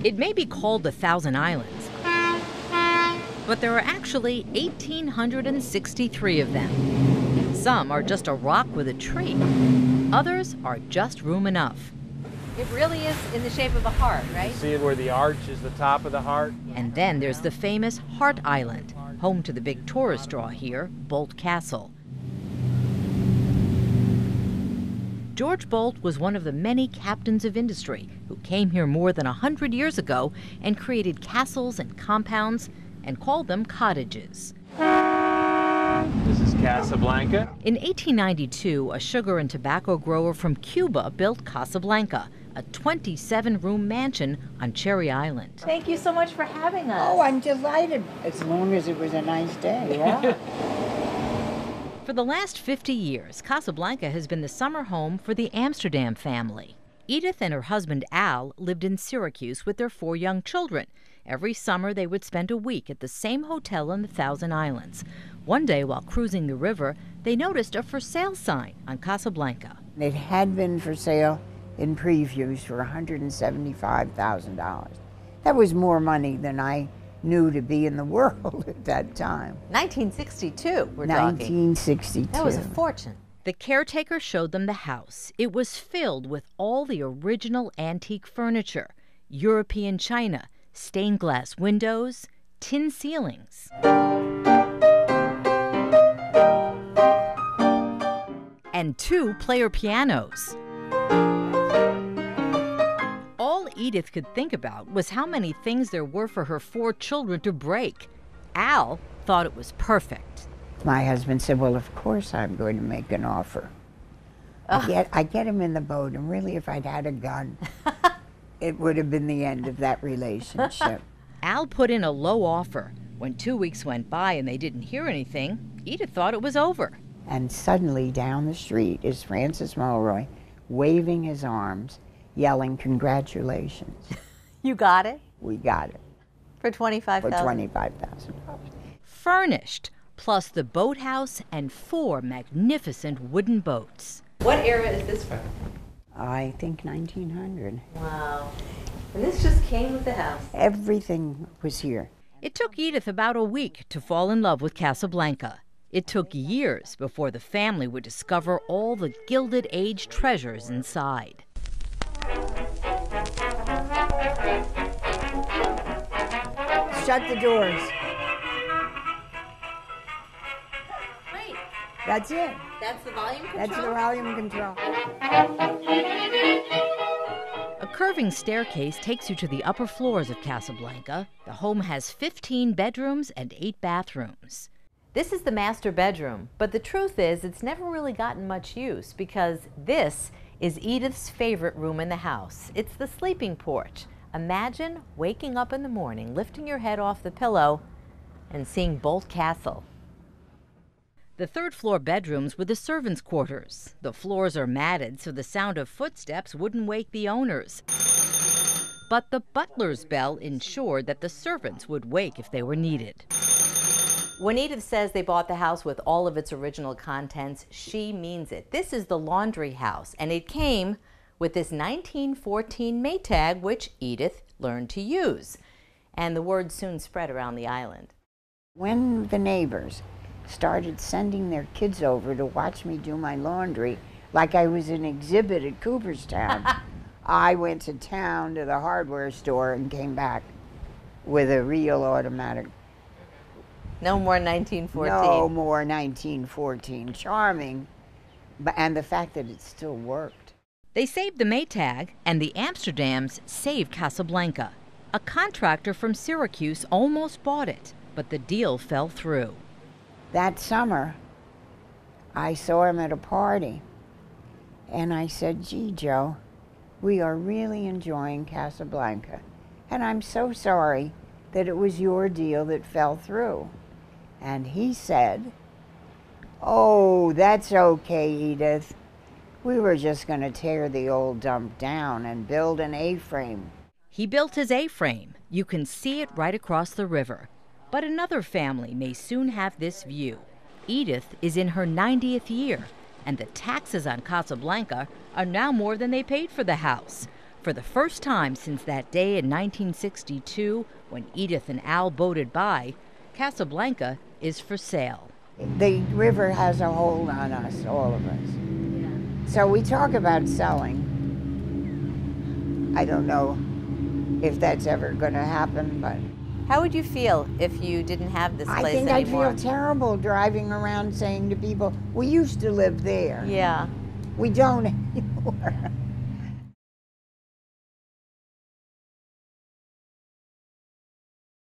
It may be called the Thousand Islands, but there are actually 1,863 of them. Some are just a rock with a tree. Others are just room enough. It really is in the shape of a heart, right? See it where the arch is the top of the heart? And then there's the famous Heart Island, home to the big tourist draw here, Bolt Castle. George Bolt was one of the many captains of industry who came here more than 100 years ago and created castles and compounds and called them cottages. This is Casa Blanca. In 1892, a sugar and tobacco grower from Cuba built Casa Blanca, a 27-room mansion on Cherry Island. Thank you so much for having us. Oh, I'm delighted, as long as it was a nice day. Yeah. For the last 50 years, Casa Blanca has been the summer home for the Amsterdam family. Edith and her husband Al lived in Syracuse with their 4 young children. Every summer, they would spend a week at the same hotel in the Thousand Islands. One day, while cruising the river, they noticed a for sale sign on Casa Blanca. It had been for sale in previews for $175,000. That was more money than I knew to be in the world at that time. 1962, we're talking. 1962. That was a fortune. The caretaker showed them the house. It was filled with all the original antique furniture, European china, stained glass windows, tin ceilings. And 2 player pianos. All Edith could think about was how many things there were for her 4 children to break. Al thought it was perfect. My husband said, well, of course I'm going to make an offer. I get him in the boat, and really if I'd had a gun, it would have been the end of that relationship. Al put in a low offer. When 2 weeks went by and they didn't hear anything, Edith thought it was over. And suddenly down the street is Francis Mulroy, waving his arms, yelling, congratulations. You got it? We got it. For $25,000? For $25,000. Furnished, plus the boathouse and 4 magnificent wooden boats. What era is this from? I think 1900. Wow. And this just came with the house. Everything was here. It took Edith about a week to fall in love with Casa Blanca. It took years before the family would discover all the Gilded Age treasures inside. Shut the doors. Wait, That's it. that's the volume control? That's the volume control. A curving staircase takes you to the upper floors of Casa Blanca. The home has 15 bedrooms and 8 bathrooms. This is the master bedroom, but the truth is it's never really gotten much use because this is Edith's favorite room in the house. It's the sleeping porch. Imagine waking up in the morning, lifting your head off the pillow, and seeing Bolt Castle. The 3rd floor bedrooms were the servants' quarters. The floors are matted so the sound of footsteps wouldn't wake the owners. But the butler's bell ensured that the servants would wake if they were needed. When Edith says they bought the house with all of its original contents, she means it. This is the laundry house, and it came with this 1914 Maytag, which Edith learned to use. And the word soon spread around the island. When the neighbors started sending their kids over to watch me do my laundry, like I was an exhibit at Cooperstown, I went to town to the hardware store and came back with a real automatic. No more 1914. No more 1914. Charming, and the fact that it still worked. They saved the Maytag, and the Amsterdams saved Casa Blanca. A contractor from Syracuse almost bought it, but the deal fell through. That summer, I saw him at a party, and I said, gee, Joe, we are really enjoying Casa Blanca, and I'm so sorry that it was your deal that fell through. And he said, oh, that's okay, Edith. We were just going to tear the old dump down and build an A-frame. He built his A-frame. You can see it right across the river. But another family may soon have this view. Edith is in her 90th year, and the taxes on Casa Blanca are now more than they paid for the house. For the first time since that day in 1962, when Edith and Al boated by, Casa Blanca is for sale. The river has a hold on us, all of us. So we talk about selling. I don't know if that's ever going to happen, but How would you feel if you didn't have this I place think anymore? I'd feel terrible driving around saying to people, we used to live there. Yeah. We don't anymore.